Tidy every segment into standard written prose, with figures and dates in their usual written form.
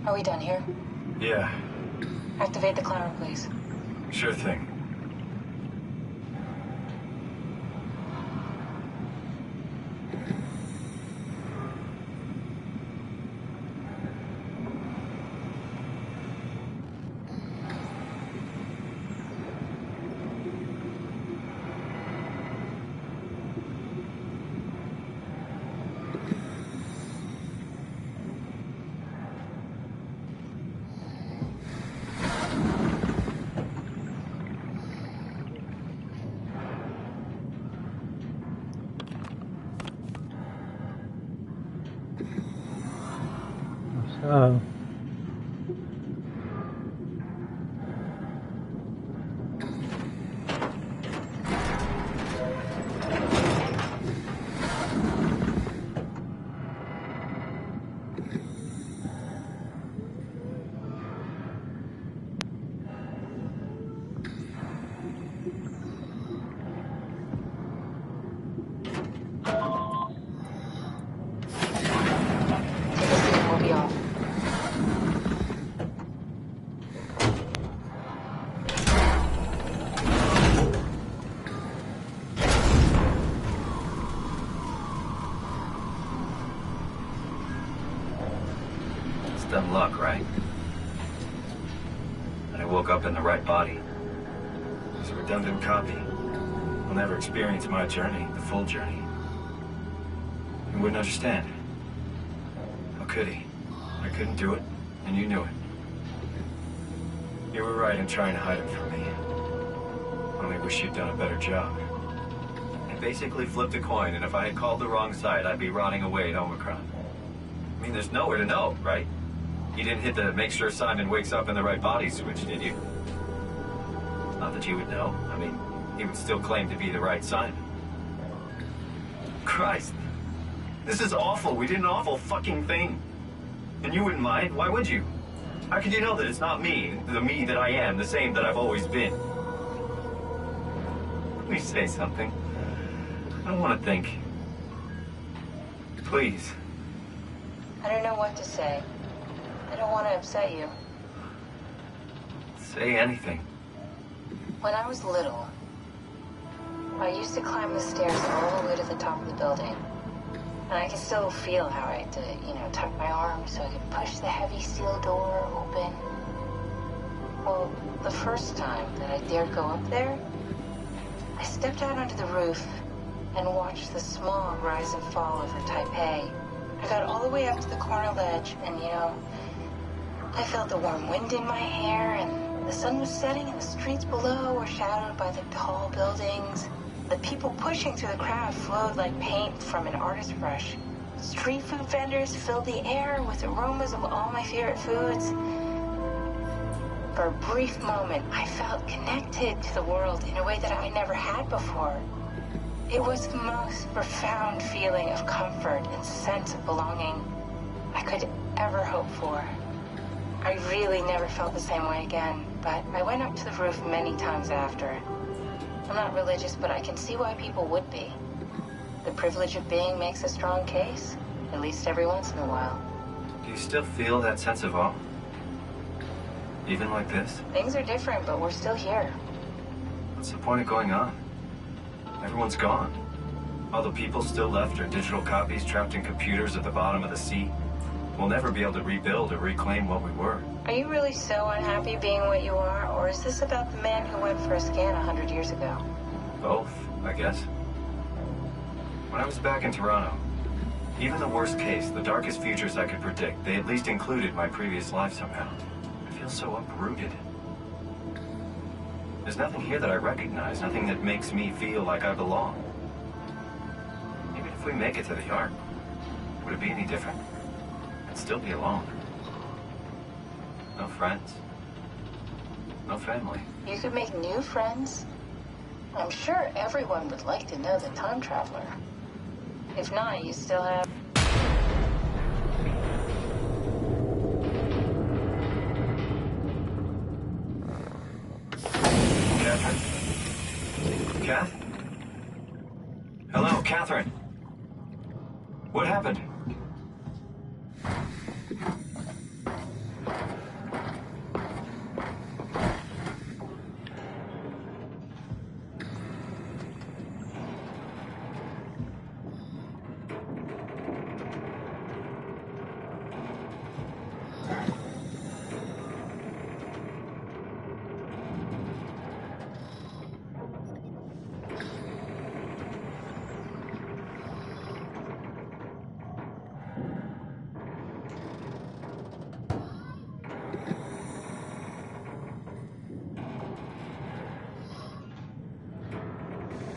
Are we done here? Yeah. Activate the climber, please. Sure thing. So We'll be off. It's dumb luck, right? And I woke up in the right body. It's a redundant copy. He'll never experience my journey, the full journey. He wouldn't understand. How could he? I couldn't do it, and you knew it. You were right in trying to hide it from me. Only wish you'd done a better job. I basically flipped a coin, and if I had called the wrong side, I'd be rotting away at Omicron. I mean, there's nowhere to know, right? You didn't hit the make sure Simon wakes up in the right body switch, did you? Not that you would know. I mean, he would still claim to be the right Simon. Christ. This is awful. We did an awful fucking thing. And you wouldn't mind? Why would you? How could you know that it's not me, the me that I am, the same that I've always been? Let me say something. I don't want to think. Please. I don't know what to say. I don't want to upset you. Say anything. When I was little, I used to climb the stairs all the way to the top of the building. And I can still feel how I had to, tuck my arm so I could push the heavy steel door open. Well, the first time that I dared go up there, I stepped out onto the roof and watched the smog rise and fall over Taipei. I got all the way up to the corner ledge and, I felt the warm wind in my hair and the sun was setting and the streets below were shadowed by the tall buildings. The people pushing through the crowd flowed like paint from an artist's brush. Street food vendors filled the air with aromas of all my favorite foods. For a brief moment, I felt connected to the world in a way that I never had before. It was the most profound feeling of comfort and sense of belonging I could ever hope for. I really never felt the same way again, but I went up to the roof many times after. I'm not religious, but I can see why people would be. The privilege of being makes a strong case, at least every once in a while. Do you still feel that sense of awe? Even like this? Things are different, but we're still here. What's the point of going on? Everyone's gone. All the people still left are digital copies trapped in computers at the bottom of the sea. We'll never be able to rebuild or reclaim what we were. Are you really so unhappy being what you are, or is this about the man who went for a scan 100 years ago? Both, I guess. When I was back in Toronto, even the worst case, the darkest futures I could predict, they at least included my previous life somehow. I feel so uprooted. There's nothing here that I recognize, nothing that makes me feel like I belong. Even if we make it to the Ark, would it be any different? I'd still be alone. No friends. No family. You could make new friends. I'm sure everyone would like to know the time traveler. If not, you still have... Catherine? Kath? Hello, Catherine. What happened?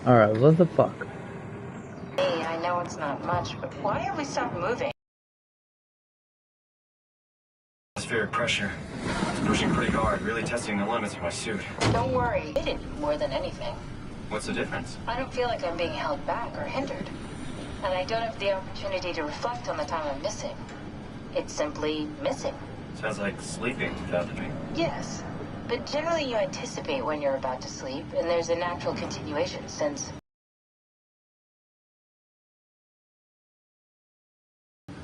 Alright, what the fuck? Hey, I know it's not much, but why have we stopped moving? Atmospheric pressure. It's pushing pretty hard, really testing the limits of my suit. Don't worry, it didn't more than anything. What's the difference? I don't feel like I'm being held back or hindered. And I don't have the opportunity to reflect on the time I'm missing. It's simply missing. Sounds like sleeping without the pain. Yes, but generally you anticipate when you're about to sleep, and there's a natural continuation since...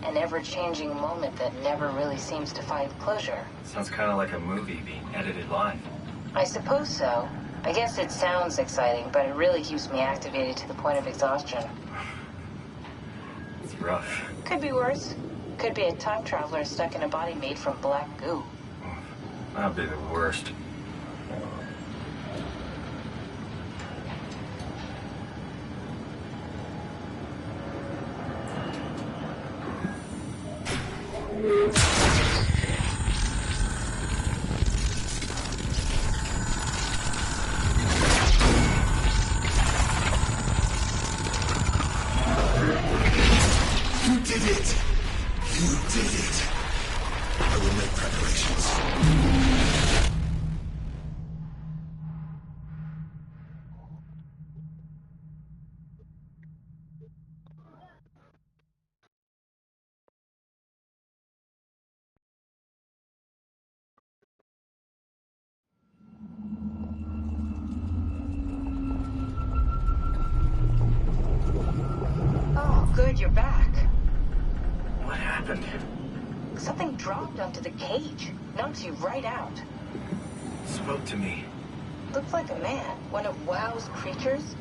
an ever-changing moment that never really seems to find closure. Sounds kind of like a movie being edited live. I suppose so. I guess it sounds exciting, but it really keeps me activated to the point of exhaustion. It's rough. Could be worse. Could be a time traveler stuck in a body made from black goo. That'd be the worst. You did it! You did it! I will make preparations. Oh, good, you're back. What happened? Something dropped onto the cage. Knocks you right out. Spoke to me. Looked like a man, one of WoW's creatures.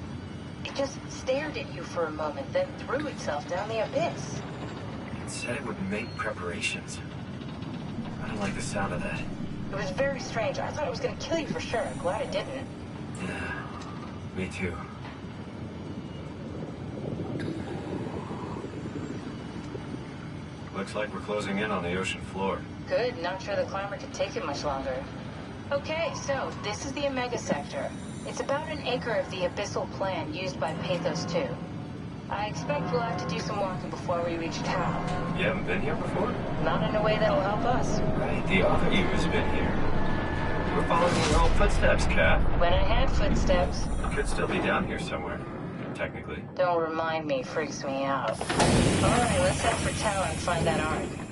It just stared at you for a moment, then threw itself down the abyss. It said it would make preparations. I don't like the sound of that. It was very strange. I thought it was going to kill you for sure. Glad it didn't. Yeah, me too. Looks like we're closing in on the ocean floor. Good. Not sure the climber could take it much longer. Okay, so this is the Omega Sector. It's about an acre of the abyssal plan used by Pathos 2. I expect we'll have to do some walking before we reach town. You haven't been here before? Not in a way that'll help us. Right, the other you's been here. We're following your old footsteps, Kat. When I had footsteps. Could still be down here somewhere, technically. Don't remind me, freaks me out. Alright, let's head for town and find that Ark.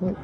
What?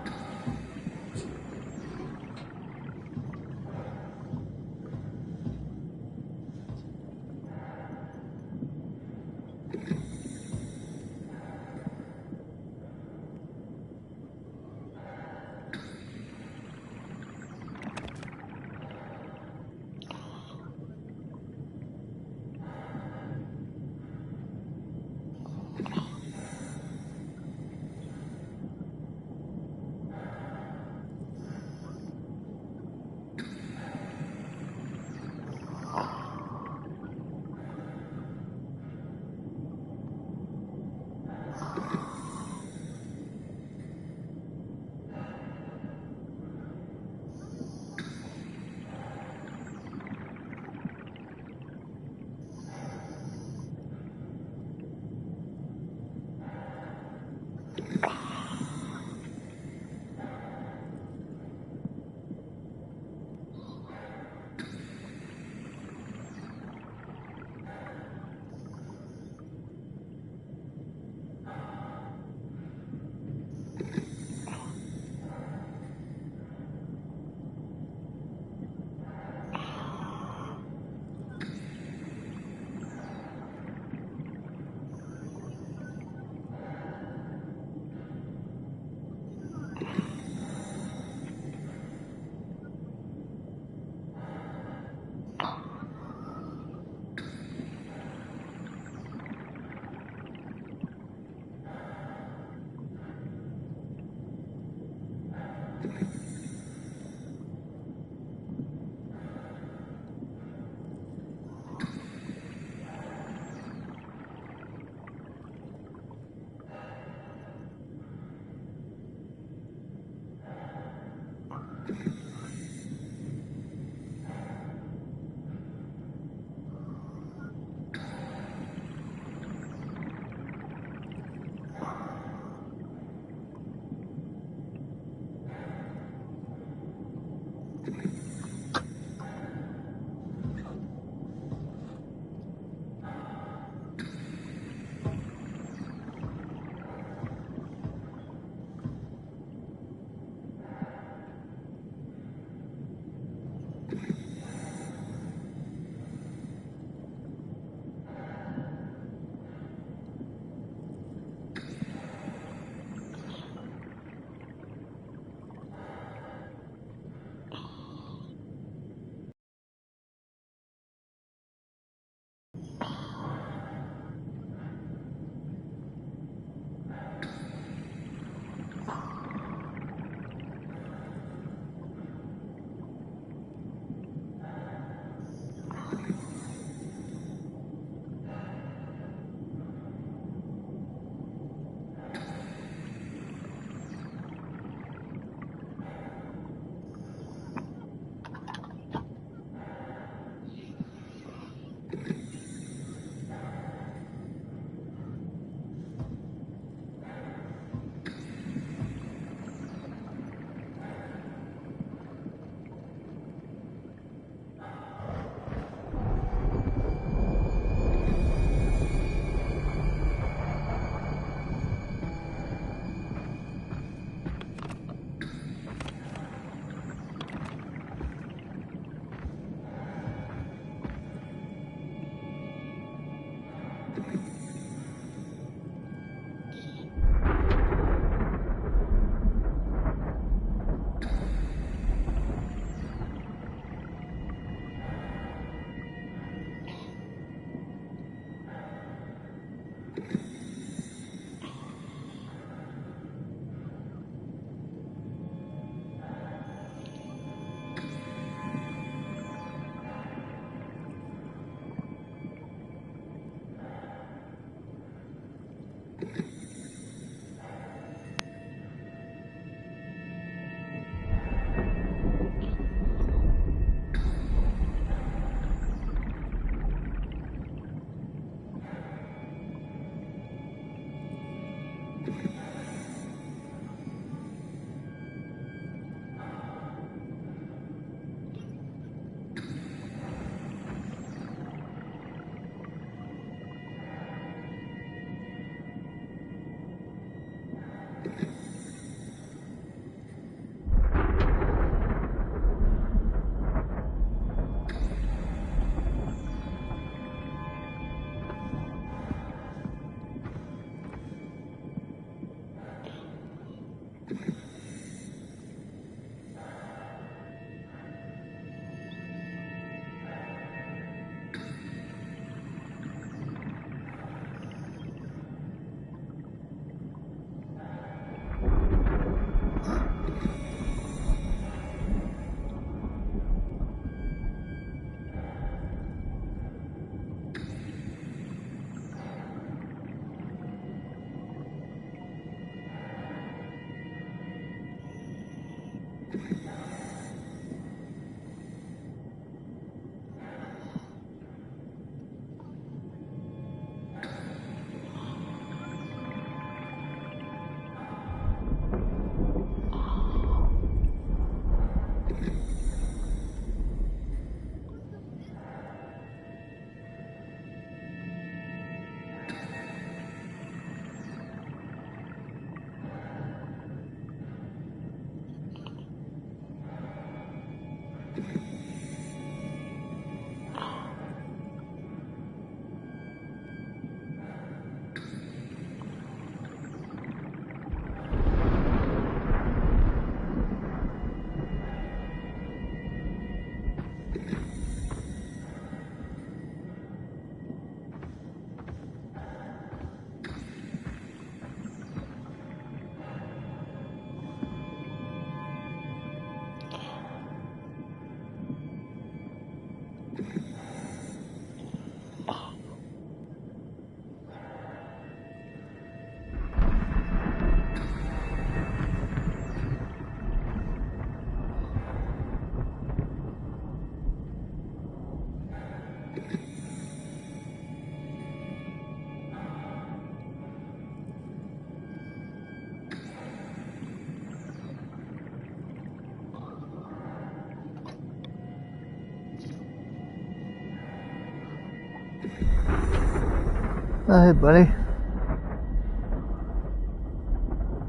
Hey, buddy.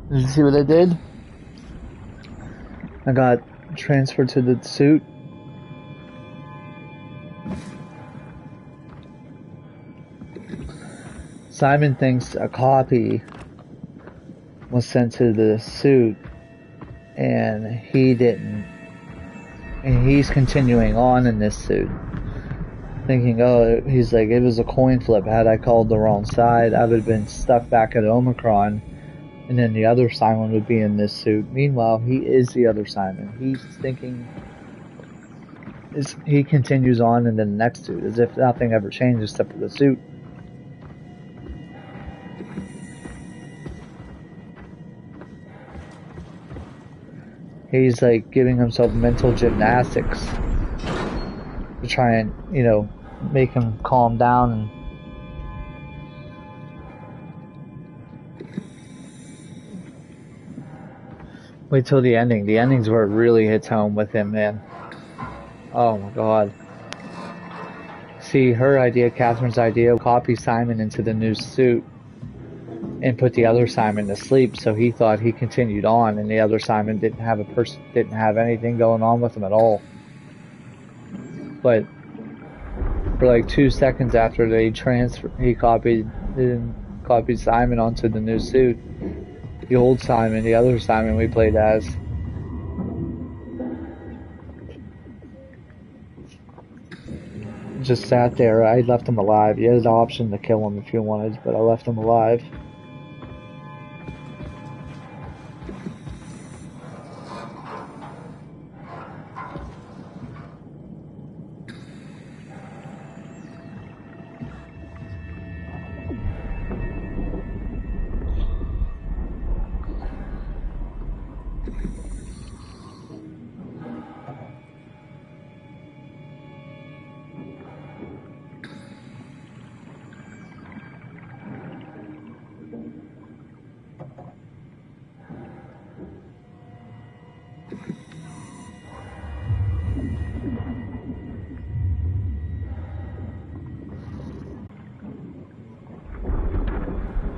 Did you see what I did? I got transferred to the suit. Simon thinks a copy was sent to the suit, and he didn't. And he's continuing on in this suit. Thinking, oh, he's like, it was a coin flip. Had I called the wrong side, I would have been stuck back at Omicron, and then the other Simon would be in this suit. Meanwhile, he is the other Simon. He's thinking, he continues on in the next suit, as if nothing ever changed except for the suit. He's like giving himself mental gymnastics to try and, you know, make him calm down. And wait till the ending. The ending's where it really hits home with him, man. Oh my god. See, her idea, Catherine's idea, copy Simon into the new suit and put the other Simon to sleep, so he thought he continued on, and the other Simon didn't have anything going on with him at all. But for like 2 seconds after they he copied Simon onto the new suit. The old Simon, the other Simon we played as. Just sat there. I left him alive. You had the option to kill him if you wanted, but I left him alive.